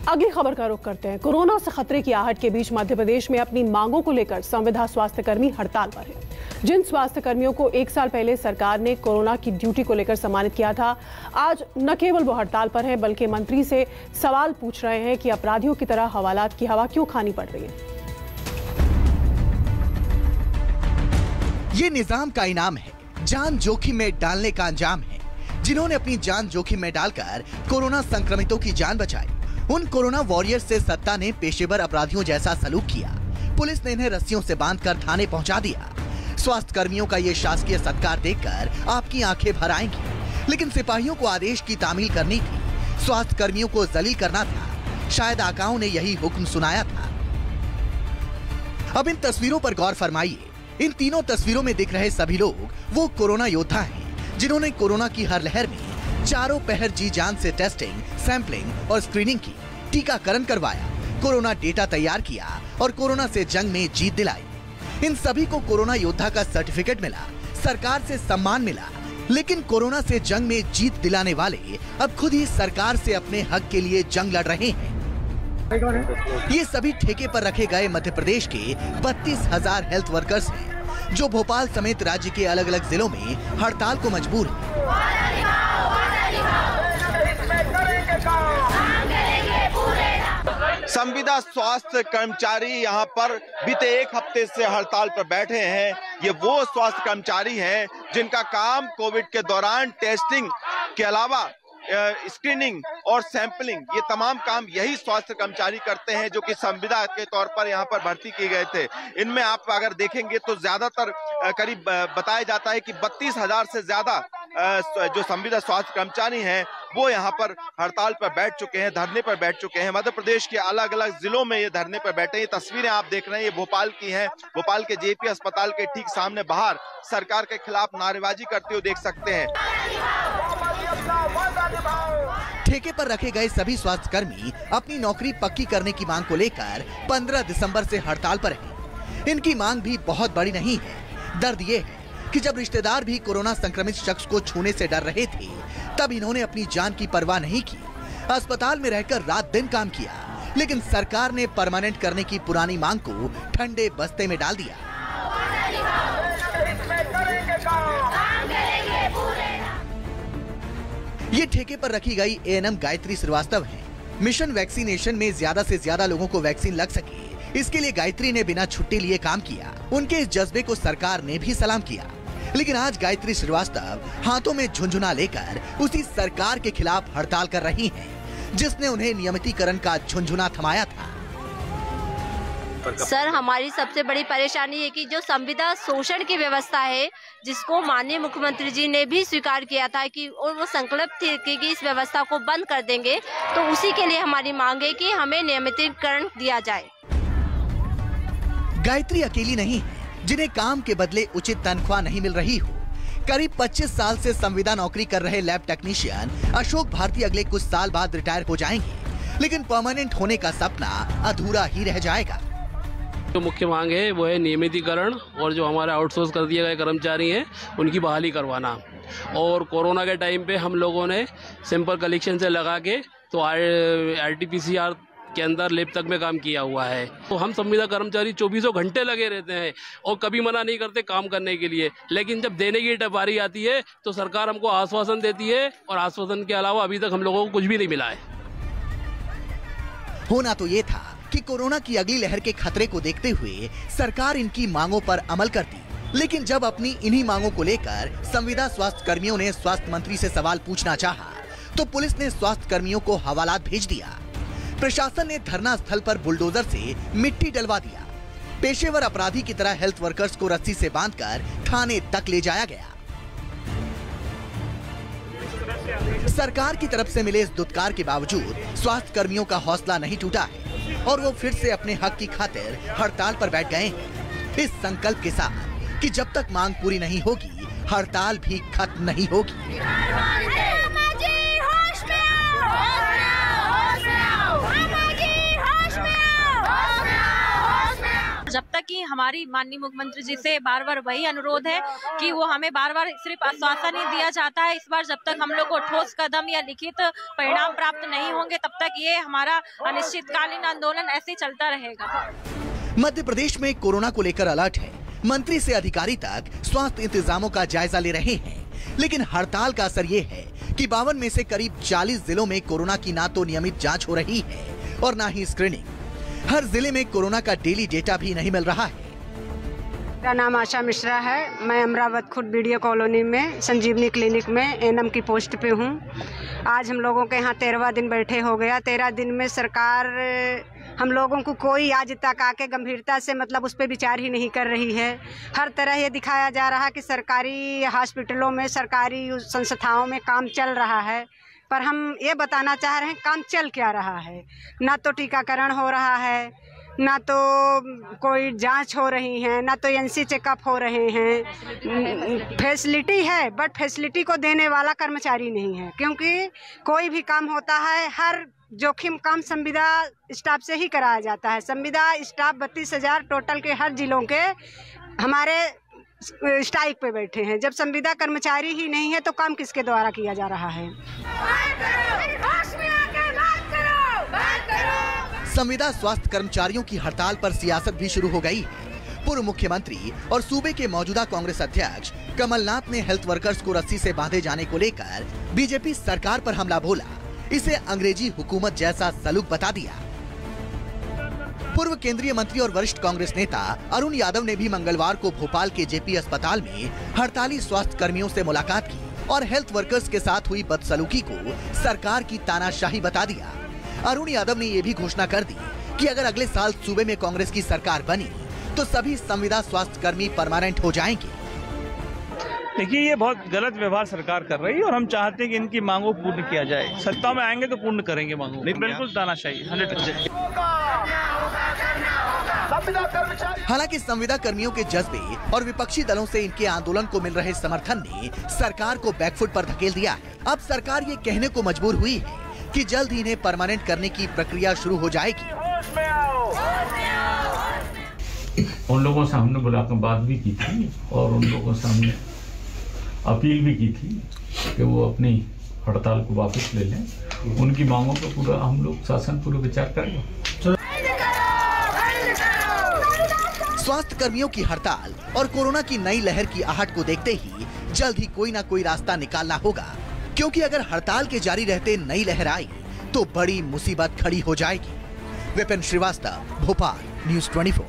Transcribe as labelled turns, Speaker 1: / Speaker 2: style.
Speaker 1: अगली खबर का रुख करते हैं। कोरोना से खतरे की आहट के बीच मध्य प्रदेश में अपनी मांगों को लेकर संविदा स्वास्थ्य कर्मी हड़ताल पर हैं। जिन स्वास्थ्य कर्मियों को 1 साल पहले सरकार ने कोरोना की ड्यूटी को लेकर सम्मानित किया था, आज न केवल वो हड़ताल पर हैं बल्कि मंत्री से सवाल पूछ रहे हैं कि अपराधियों की तरह हवालात की हवा क्यों खानी पड़ रही है।
Speaker 2: ये निजाम का इनाम है, जान जोखिम में डालने का अंजाम है। जिन्होंने अपनी जान जोखिम में डालकर कोरोना संक्रमितों की जान बचाई, उन कोरोना वॉरियर्स से सत्ता ने पेशेवर अपराधियों जैसा सलूक किया। पुलिस ने इन्हें रस्सियों से बांधकर थाने पहुंचा दिया। स्वास्थ्य कर्मियों का ये शासकीय सत्कार देखकर आपकी आंखें भर आएंगी, लेकिन सिपाहियों को आदेश की तामील करनी थी, स्वास्थ्य कर्मियों को जलील करना था। शायद आकाओं ने यही हुक्म सुनाया था। अब इन तस्वीरों पर गौर फरमाइए। इन तीनों तस्वीरों में दिख रहे सभी लोग वो कोरोना योद्धा हैं जिन्होंने कोरोना की हर लहर में चारों पहर जी जान से टेस्टिंग, सैंपलिंग और स्क्रीनिंग की, टीकाकरण करवाया, कोरोना डेटा तैयार किया और कोरोना से जंग में जीत दिलाई। इन सभी को कोरोना योद्धा का सर्टिफिकेट मिला, सरकार से सम्मान मिला, लेकिन कोरोना से जंग में जीत दिलाने वाले अब खुद ही सरकार से अपने हक के लिए जंग लड़ रहे हैं। ये सभी ठेके पर रखे गए मध्य प्रदेश के 32,000 हेल्थ वर्कर्स हैं, जो भोपाल समेत राज्य के अलग अलग जिलों में हड़ताल को मजबूर हैं।
Speaker 3: संविदा स्वास्थ्य कर्मचारी यहाँ पर बीते 1 हफ्ते से हड़ताल पर बैठे हैं। ये वो स्वास्थ्य कर्मचारी हैं जिनका काम कोविड के दौरान टेस्टिंग के अलावा स्क्रीनिंग और सैंपलिंग, ये तमाम काम यही स्वास्थ्य कर्मचारी करते हैं, जो कि संविदा के तौर पर यहाँ पर भर्ती किए गए थे। इनमें आप अगर देखेंगे तो ज्यादातर करीब बताया जाता है कि 32,000 से ज्यादा जो संविदा स्वास्थ्य कर्मचारी हैं वो यहाँ पर हड़ताल पर बैठ चुके हैं, धरने पर बैठ चुके हैं। मध्य प्रदेश के अलग अलग जिलों में ये धरने पर बैठे हैं। ये तस्वीरें आप देख रहे हैं, ये भोपाल की हैं। भोपाल के जेपी अस्पताल के ठीक सामने बाहर सरकार के खिलाफ नारेबाजी करते हुए देख सकते हैं।
Speaker 2: ठेके पर रखे गए सभी स्वास्थ्य कर्मी अपनी नौकरी पक्की करने की मांग को लेकर 15 दिसंबर से हड़ताल पर हैं। इनकी मांग भी बहुत बड़ी नहीं है। दर्द ये है कि जब रिश्तेदार भी कोरोना संक्रमित शख्स को छूने से डर रहे थे, तब इन्होंने अपनी जान की परवाह नहीं की। अस्पताल में रहकर रात दिन काम किया, लेकिन सरकार ने परमानेंट करने की पुरानी मांग को ठंडे बस्ते में डाल दिया। ये ठेके पर रखी गई एएनएम गायत्री श्रीवास्तव हैं। मिशन वैक्सीनेशन में ज्यादा से ज्यादा लोगों को वैक्सीन लग सके, इसके लिए गायत्री ने बिना छुट्टी लिए काम किया। उनके इस जज्बे को सरकार ने भी सलाम किया, लेकिन आज गायत्री श्रीवास्तव हाथों में झुंझुना लेकर उसी सरकार के खिलाफ हड़ताल कर रही हैं, जिसने उन्हें नियमितीकरण का झुंझुना थमाया था।
Speaker 4: सर, हमारी सबसे बड़ी परेशानी है कि जो संविदा शोषण की व्यवस्था है, जिसको माननीय मुख्यमंत्री जी ने भी स्वीकार किया था कि वो संकल्प थे कि इस व्यवस्था को बंद कर देंगे, तो उसी के लिए हमारी मांग है कि हमें नियमितीकरण दिया जाए।
Speaker 2: गायत्री अकेली नहीं है जिन्हें काम के बदले उचित तनख्वाह नहीं मिल रही हो। करीब 25 साल से संविदा नौकरी कर रहे लैब टेक्नीशियन अशोक भारती अगले कुछ साल बाद रिटायर हो जाएंगे, लेकिन परमानेंट होने का सपना अधूरा ही रह जाएगा।
Speaker 5: जो मुख्य मांग है वो है नियमितीकरण, और जो हमारे आउटसोर्स कर दिए गए कर्मचारी हैं उनकी बहाली करवाना। और कोरोना के टाइम पे हम लोगों ने सैंपल कलेक्शन से लगा के तो RT-PCR के अंदर लैब तक में काम किया हुआ है। तो हम संविदा कर्मचारी 24 घंटे लगे रहते हैं और कभी मना नहीं करते काम करने के लिए, लेकिन जब देने की बारी आती है तो सरकार हमको आश्वासन देती है, और आश्वासन के अलावा अभी तक हम लोगों को कुछ भी नहीं मिला है।
Speaker 2: होना तो ये था कि कोरोना की अगली लहर के खतरे को देखते हुए सरकार इनकी मांगों पर अमल करती, लेकिन जब अपनी इन्हीं मांगों को लेकर संविदा स्वास्थ्य कर्मियों ने स्वास्थ्य मंत्री से सवाल पूछना चाहा, तो पुलिस ने स्वास्थ्य कर्मियों को हवालात भेज दिया। प्रशासन ने धरना स्थल पर बुलडोजर से मिट्टी डलवा दिया। पेशेवर अपराधी की तरह हेल्थ वर्कर्स को रस्सी से बांधकर थाने तक ले जाया गया। सरकार की तरफ से मिले इस दुत्कार के बावजूद स्वास्थ्य कर्मियों का हौसला नहीं टूटा है, और वो फिर से अपने हक की खातिर हड़ताल पर बैठ गए हैं, इस संकल्प के साथ कि जब तक मांग पूरी नहीं होगी, हड़ताल भी खत्म नहीं होगी।
Speaker 6: जब तक कि हमारी माननीय मुख्यमंत्री जी से बार बार वही अनुरोध है कि वो हमें बार बार सिर्फ आश्वासन ही दिया जाता है, इस बार जब तक हम लोग को ठोस कदम या लिखित परिणाम प्राप्त नहीं होंगे तब तक ये हमारा अनिश्चितकालीन आंदोलन ऐसे चलता रहेगा।
Speaker 2: मध्य प्रदेश में कोरोना को लेकर अलर्ट है। मंत्री से अधिकारी तक स्वास्थ्य इंतजामों का जायजा ले रहे हैं, लेकिन हड़ताल का असर ये है कि 52 में से करीब 40 जिलों में कोरोना की ना तो नियमित जांच हो रही है और ना ही स्क्रीनिंग। हर जिले में कोरोना का डेली डेटा भी नहीं मिल रहा है।
Speaker 7: मेरा नाम आशा मिश्रा है। मैं अमरावत खुर्द बीडीओ कॉलोनी में संजीवनी क्लिनिक में एनएम की पोस्ट पे हूँ। आज हम लोगों के यहाँ 13वां दिन बैठे हो गया। 13 दिन में सरकार हम लोगों को कोई आज तक आके गंभीरता से मतलब उस पर विचार ही नहीं कर रही है। हर तरह ये दिखाया जा रहा है कि सरकारी हॉस्पिटलों में, सरकारी संस्थाओं में काम चल रहा है, पर हम ये बताना चाह रहे हैं काम चल क्या रहा है। ना तो टीकाकरण हो रहा है, ना तो कोई जांच हो रही है, ना तो एनसी चेकअप हो रहे हैं। फैसिलिटी है बट फैसिलिटी को देने वाला कर्मचारी नहीं है, क्योंकि कोई भी काम होता है हर जोखिम काम संविदा स्टाफ से ही कराया जाता है। संविदा स्टाफ 32,000 टोटल के हर जिलों के हमारे स्ट्राइक पे बैठे हैं। जब संविदा कर्मचारी ही नहीं है तो काम किसके द्वारा किया जा रहा है?
Speaker 2: संविदा स्वास्थ्य कर्मचारियों की हड़ताल पर सियासत भी शुरू हो गई है। पूर्व मुख्यमंत्री और सूबे के मौजूदा कांग्रेस अध्यक्ष कमलनाथ ने हेल्थ वर्कर्स को रस्सी से बांधे जाने को लेकर बीजेपी सरकार पर हमला बोला। इसे अंग्रेजी हुकूमत जैसा सलूक बता दिया। पूर्व केंद्रीय मंत्री और वरिष्ठ कांग्रेस नेता अरुण यादव ने भी मंगलवार को भोपाल के जेपी अस्पताल में हड़ताली स्वास्थ्य कर्मियों से मुलाकात की और हेल्थ वर्कर्स के साथ हुई बदसलूकी को सरकार की तानाशाही बता दिया। अरुण यादव ने ये भी घोषणा कर दी कि अगर अगले साल सूबे में कांग्रेस की सरकार बनी तो सभी संविदा स्वास्थ्य कर्मी परमानेंट हो जाएंगे।
Speaker 8: देखिए, ये बहुत गलत व्यवहार सरकार कर रही है और हम चाहते हैं कि इनकी मांगों को पूर्ण किया जाए। सत्ता में आएंगे तो पूर्ण करेंगे मांगों। बिल्कुल तानाशाही 100%।
Speaker 2: हालांकि संविदा कर्मियों के जज्बे और विपक्षी दलों से इनके आंदोलन को मिल रहे समर्थन ने सरकार को बैकफुट पर धकेल दिया है। अब सरकार ये कहने को मजबूर हुई है कि जल्द ही इन्हें परमानेंट करने की प्रक्रिया शुरू हो जाएगी।
Speaker 9: उन लोगों से हमने बुलाकर बात भी की थी और उन लोगों से हमने अपील भी की थी कि वो अपनी हड़ताल को वापस ले लें। उनकी मांगों पर पूरा हम लोग शासन पूरा विचार करेंगे।
Speaker 2: स्वास्थ्य कर्मियों की हड़ताल और कोरोना की नई लहर की आहट को देखते ही जल्द ही कोई न कोई रास्ता निकालना होगा, क्योंकि अगर हड़ताल के जारी रहते नई लहर आई तो बड़ी मुसीबत खड़ी हो जाएगी। विपिन श्रीवास्तव, भोपाल, न्यूज़ 24।